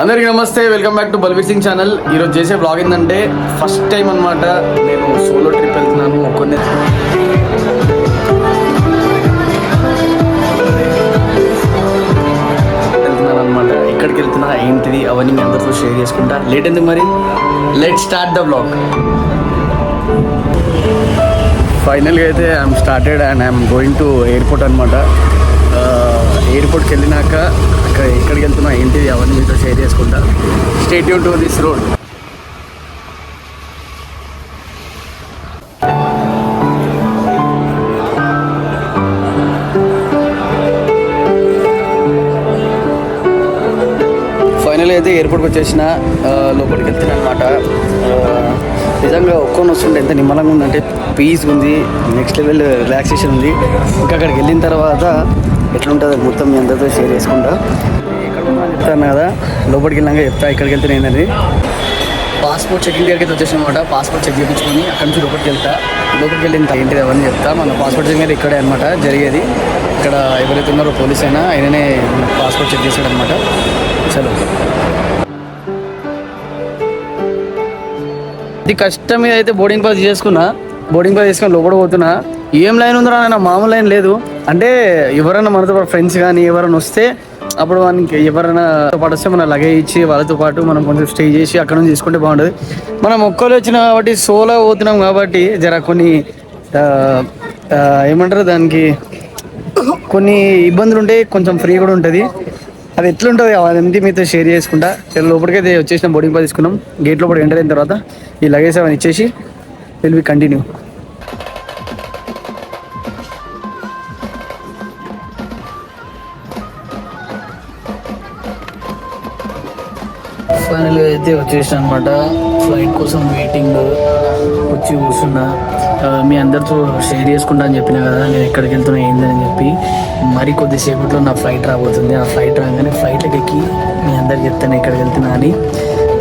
అందరికీ నమస్తే, welcome back to Balbir Singh channel. ఈరోజు చేసే బ్లాగ్ ఏంటంటే ఫస్ట్ టైం అనమాట. నేను సోలో ట్రిప్ వెళ్తున్నాను. ఒక్కనే వెళ్తున్నాను అనమాట. ఎక్కడికి వెళ్తున్నా ఏంటిది అవన్నీ మీ అందరితో షేర్ చేసుకుంటా. లేట్ ఎందుకు మరి, లెట్ స్టార్ట్ ద బ్లాగ్. ఫైనల్గా అయితే I'm started and I'm going to airport అనమాట. ఎయిర్పోర్ట్కి వెళ్ళినాక అక్కడ ఎక్కడికి వెళ్తున్నా ఏంటిది అవన్నీ మీతో షేర్ చేసుకుంటా. Stay tune to this road. ఫైనల్గా అయితే ఎయిర్పోర్ట్కి వచ్చేసిన, లోపలికి వెళ్తున్నా అనమాట. నిజంగా ఒక్కొని వస్తుంటే ఎంత నిమ్మలంగా ఉందంటే పీస్ ఉంది, నెక్స్ట్ లెవెల్ రిలాక్సేషన్ ఉంది. ఇంకా అక్కడికి వెళ్ళిన తర్వాత ఎట్లుంటుందో మొత్తం మీ అందరితో షేర్ చేసుకుంటా. ఎక్కడ చెప్తాను కదా, లోపలికి వెళ్ళాక చెప్తా ఇక్కడికి వెళ్తే ఏంటండి. పాస్పోర్ట్ చెకింగ్ దగ్గరికి అయితే వచ్చేసిన అనమాట. పాస్పోర్ట్ చెక్ చేయించుకొని అక్కడి నుంచి లోపలికి వెళ్తా. లోపలికి వెళ్ళిన ఏంటిది అవన్నీ చెప్తా. మన పాస్పోర్ట్ చెకింగ్ అయితే ఇక్కడే అనమాట జరిగేది. ఇక్కడ ఎవరైతే ఉన్నారో పోలీస్ అయినా ఆయననే పాస్పోర్ట్ చెక్ చేశాడు అనమాట. చలో, ఇది కష్టం మీద అయితే బోర్డింగ్ పాస్ చేసుకున్నా. బోర్డింగ్ పాస్ చేసుకొని లోపల పోతున్నా. ఏం లైన్ ఉందిరా నాయన, మామూలు లైన్ లేదు. అంటే ఎవరైనా మనతో పాటు ఫ్రెండ్స్ కానీ ఎవరైనా వస్తే అప్పుడు మనకి ఎవరైనా పాటు వస్తే మన లగేజ్ ఇచ్చి వాళ్ళతో పాటు మనం కొంచెం స్టే చేసి అక్కడ నుంచి తీసుకుంటే బాగుంటుంది. మనం ఒక్కరు వచ్చిన కాబట్టి సోలో పోతున్నాం కాబట్టి జర కొన్ని ఏమంటారు దానికి కొన్ని ఇబ్బందులు ఉంటాయి, కొంచెం ఫ్రీ కూడా ఉంటుంది. అది ఎట్లుంటుంది అదంతా మీతో షేర్ చేసుకుంటా. లోపలికైతే వచ్చేసిన బోర్డింగ్ పాస్ తీసుకున్నాం. గేట్ లోపల ఎంటర్ అయిన తర్వాత ఈ లగేజ్ అవన్నీ ఇచ్చేసి విల్ బి కంటిన్యూ. ఫైనల్గా అయితే వచ్చేసాను అనమాట. ఫ్లైట్ కోసం వెయిటింగ్, వచ్చి కూర్చున్నా. మీ అందరితో షేర్ చేసుకుంటా అని చెప్పినా కదా నేను ఎక్కడికి వెళ్తున్నా ఏందని చెప్పి. మరి కొద్దిసేపట్లో నా ఫ్లైట్ రాబోతుంది. ఆ ఫ్లైట్ రాగానే ఫ్లైట్కి ఎక్కి మీ అందరికి చెప్తాను ఎక్కడికి వెళ్తున్నా అని.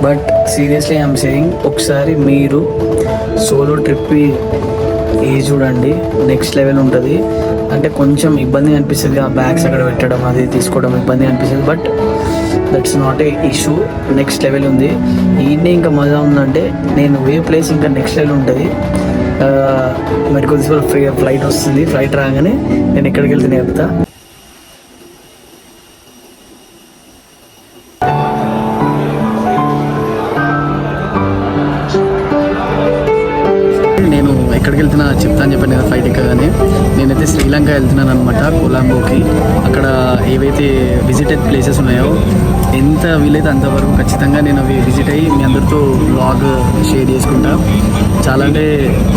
బట్ సీరియస్లీ ఐఎమ్ సేయింగ్, ఒకసారి మీరు సోలో ట్రిప్ చూడండి, నెక్స్ట్ లెవెల్ ఉంటుంది. అంటే కొంచెం ఇబ్బంది అనిపిస్తుంది, ఆ బ్యాగ్స్ అక్కడ పెట్టడం అది తీసుకోవడం ఇబ్బంది అనిపిస్తుంది. But that's not a issue, next level ఉంది. ఈయనే ఇంకా మజా ఉందంటే నేను ప్లేస్ ఇంకా నెక్స్ట్ లెవెల్ ఉంటుంది. మరి కొద్దిసేపు ఫ్లైట్ వస్తుంది. ఫ్లైట్ రాగానే నేను ఎక్కడికి వెళ్తే చెప్తా. నేను ఎక్కడికి వెళ్తున్నా చెప్తాను చెప్పాను కదా ఫ్లైట్ ఎక్కగానే. నేనైతే శ్రీలంక వెళ్తున్నాను అనమాట, కొలంబోకి. అక్కడ ఏవైతే విజిటెడ్ ప్లేసెస్ ఉన్నాయో ఎంత వీలైతే అంతవరకు ఖచ్చితంగా నేను అవి విజిట్ అయ్యి మీ అందరితో వ్లాగ్ షేర్ చేసుకుంటా. చాలా అంటే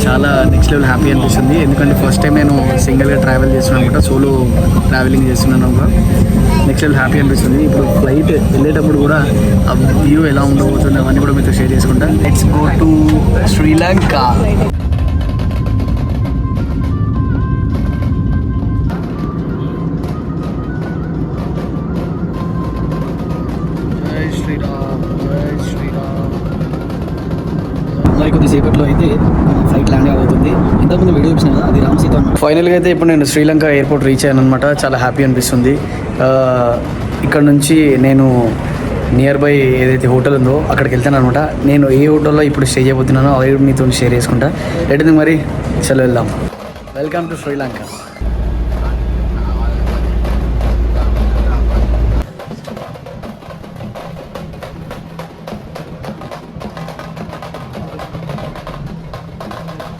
చాలా నెక్స్ట్ లెవెల్ హ్యాపీ అనిపిస్తుంది. ఎందుకంటే ఫస్ట్ టైం నేను సింగిల్గా ట్రావెల్ చేస్తున్నాను అనమాట, సోలో ట్రావెలింగ్ చేస్తున్నాను అనమాట. నెక్స్ట్ లెవెల్ హ్యాపీ అనిపిస్తుంది. ఇప్పుడు ఫ్లైట్ వెళ్ళేటప్పుడు కూడా ఆ వ్యూ ఎలా ఉండబోతుంది అవన్నీ కూడా మీతో షేర్ చేసుకుంటా. Let's go to Sri Lanka. మరి కొద్దిసేపట్లో అయితే ఫ్లైట్ ల్యాండ్ అవుతుంది. ఇంతకుముందు వీడియో చూసిన కదా, అది రామ్సీతో. ఫైనల్గా అయితే ఇప్పుడు నేను శ్రీలంక ఎయిర్పోర్ట్ రీచ్ అయ్యాను అనమాట. చాలా హ్యాపీ అనిపిస్తుంది. ఇక్కడ నుంచి నేను నియర్ బై ఏదైతే హోటల్ ఉందో అక్కడికి వెళ్తాను అనమాట. నేను ఏ హోటల్లో ఇప్పుడు స్టే చేయబోతున్నానో అవి మీతో షేర్ చేసుకుంటా. ఎటు మరి చలో వెళ్దాం. Welcome to Sri Lanka.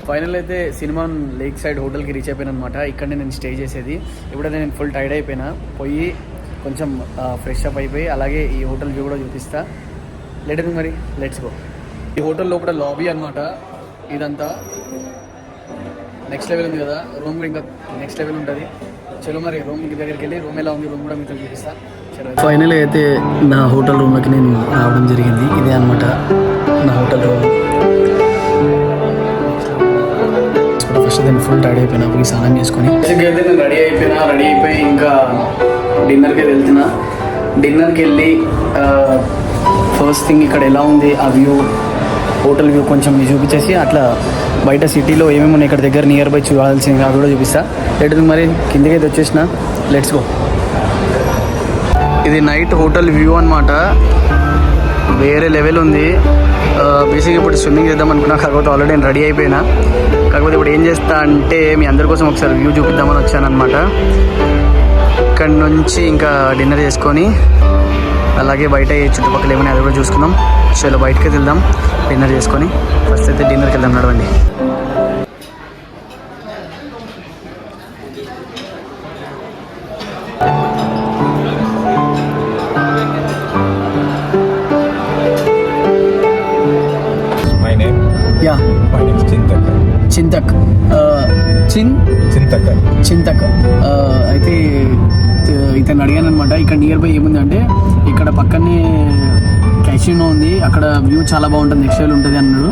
ఫైనల్ అయితే సినిమాన్ లేక్ సైడ్ హోటల్కి రీచ్ అయిపోయాను అనమాట. ఇక్కడనే నేను స్టే చేసేది. ఇప్పుడైతే నేను ఫుల్ టైర్డ్ అయిపోయినా, పోయి కొంచెం ఫ్రెష్ అప్ అయిపోయి అలాగే ఈ హోటల్ వ్యూ కూడా చూపిస్తా. లేట్ మరి లెట్స్ గో. ఈ హోటల్ లోపల లాబీ అనమాట. ఇదంతా నెక్స్ట్ లెవెల్ ఉంది కదా, రూమ్ ఇంకా నెక్స్ట్ లెవెల్ ఉంటుంది. చలో మరి రూమ్ దగ్గరికి వెళ్ళి రూమ్ ఎలా ఉంది రూమ్ కూడా మీతో చూపిస్తా. ఫైనల్ అయితే నా హోటల్ రూమ్లోకి నేను రావడం జరిగింది. ఇదే అనమాట నా హోటల్ రూమ్. ఫస్ట్ నేను ఫుల్ టైర్డ్ అయిపోయినా, పోయి స్నానం చేసుకొని అయితే నేను రెడీ అయిపోయి ఇంకా డిన్నర్కి వెళ్తున్నా. డిన్నర్కి వెళ్ళి ఫస్ట్ థింగ్ ఇక్కడ ఎలా ఉంది ఆ వ్యూ, హోటల్ వ్యూ కొంచెం చూపించేసి అట్లా బయట సిటీలో ఏమేమి ఉన్నాయి ఇక్కడ దగ్గర నియర్ బై చూడాల్సింది అవి కూడా చూపిస్తా. ఎటు మరి కిందకి అయితే వచ్చేసిన, లెట్స్ గో. ఇది నైట్ హోటల్ వ్యూ అనమాట. వేరే లెవెల్ ఉంది. బేసిక్గా ఇప్పుడు స్విమ్మింగ్ చేద్దాం అనుకున్నా, కాకపోతే ఆల్రెడీ నేను రెడీ అయిపోయినా. కాకపోతే ఇప్పుడు ఏం చేస్తా అంటే మీ అందరి కోసం ఒకసారి వ్యూ చూపిద్దామని వచ్చాను అనమాట. ఇక్కడ నుంచి ఇంకా డిన్నర్ చేసుకొని అలాగే బయట చుట్టుపక్కల ఏమైనా అది కూడా చూసుకుందాం. చలో బయటకి వెళ్దాం డిన్నర్ చేసుకొని. ఫస్ట్ అయితే డిన్నర్కి వెళ్దాం, నడవండి. యా, చింతక్ చింతక్ అయితే ఇతను అడిగాను అనమాట. ఇక్కడ నియర్ బై ఏముందంటే ఇక్కడ పక్కనే క్యాసినో ఉంది, అక్కడ వ్యూ చాలా బాగుంటుంది, నెక్స్ట్ లెవెల్ ఉంటుంది అన్నాడు.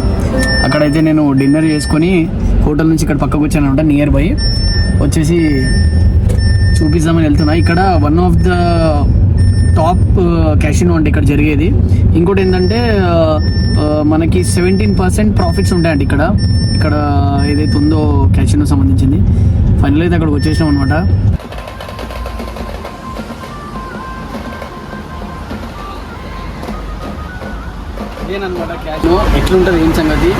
అక్కడైతే నేను డిన్నర్ చేసుకొని హోటల్ నుంచి ఇక్కడ పక్కకు వచ్చాను అనమాట. నియర్ బై వచ్చేసి చూపిద్దామని వెళ్తున్నా. ఇక్కడ one of the top casino అంటే ఇక్కడ జరిగేది. ఇంకోటి ఏంటంటే మనకి 17% ప్రాఫిట్స్ ఉంటాయండి ఇక్కడ ఏదైతే ఉందో క్యాసినో సంబంధించింది. ఫైనల్ అయితే అక్కడికి వచ్చేసాం అనమాట. ఇదేనమాట క్యాసినో. ఎట్లుంటుంది ఏం సంగతి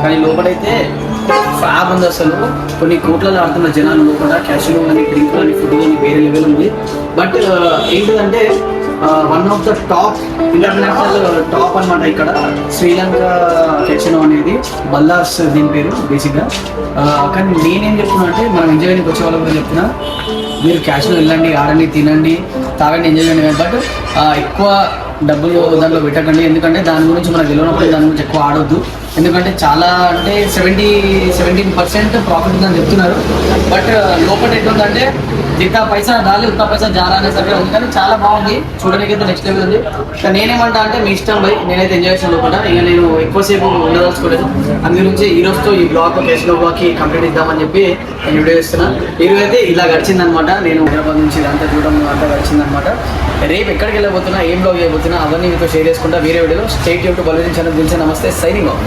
కానీ లోపలైతే ఫ్యాబ్ ఉంది. అసలు కొన్ని కోట్లలో ఆడుతున్న జనాలు లోపల. క్యాషినో కానీ డ్రింక్ కానీ ఫుడ్ కానీ వేరే లెవెల్ ఉంది. బట్ ఏంటిదంటే one of the top international top అనమాట ఇక్కడ శ్రీలంక క్యాషినో అనేది. బల్లార్స్ దీని పేరు బేసిక్గా. కానీ నేనేం చెప్తున్నా అంటే మనం ఎంజాయ్కి వచ్చే వాళ్ళకి కూడా చెప్తున్నా, మీరు క్యాషినో వెళ్ళండి, ఆడండి, తినండి, తాగండి, ఎంజాయ్ చేయండి. బట్ ఎక్కువ డబ్బులు దాంట్లో పెట్టకండి. ఎందుకంటే దాని గురించి మనకు తెలియనప్పుడు దాని గురించి ఎక్కువ ఆడొద్దు. ఎందుకంటే చాలా అంటే 17% ప్రాఫిట్ ఉందని చెప్తున్నారు. బట్ లోపల ఎట్లుందంటే జిత్తా పైసా దాలి ఉత్తా పైసా జారా అనే సరే ఉంది. కానీ చాలా బాగుంది, చూడడానికి అయితే నెక్స్ట్ లెవెల్ ఉంది. కానీ నేనేమంటా అంటే మీ ఇష్టం బై, నేనైతే ఎంజాయ్ చేసాను లోపల. ఇక నేను ఎక్కువసేపు ఉండదలుచుకోలేదు. అందు గురించి ఈ రోజుతో ఈ బ్లాగ్ కేసులో బ్లాగ్కి కంప్లీట్ ఇద్దామని చెప్పి నేను వీడియో చేస్తున్నా. ఈరోజు అయితే ఇలా గడిచిందనమాట. నేను హైదరాబాద్ నుంచి ఇదంతా చూడడం అంతా గడిచిందనమాట. రేపు ఎక్కడికి వెళ్ళబోతున్నా, ఏం బ్లాగ్ చేయబోతున్నా అవన్నీ మీతో షేర్ చేసుకుంటా వేరే వీడియోలో. స్టేట్ యూట్యూబ్ బలూన్ ఛానల్ గురించి. నమస్తే, సైనింగ్ ఆఫ్.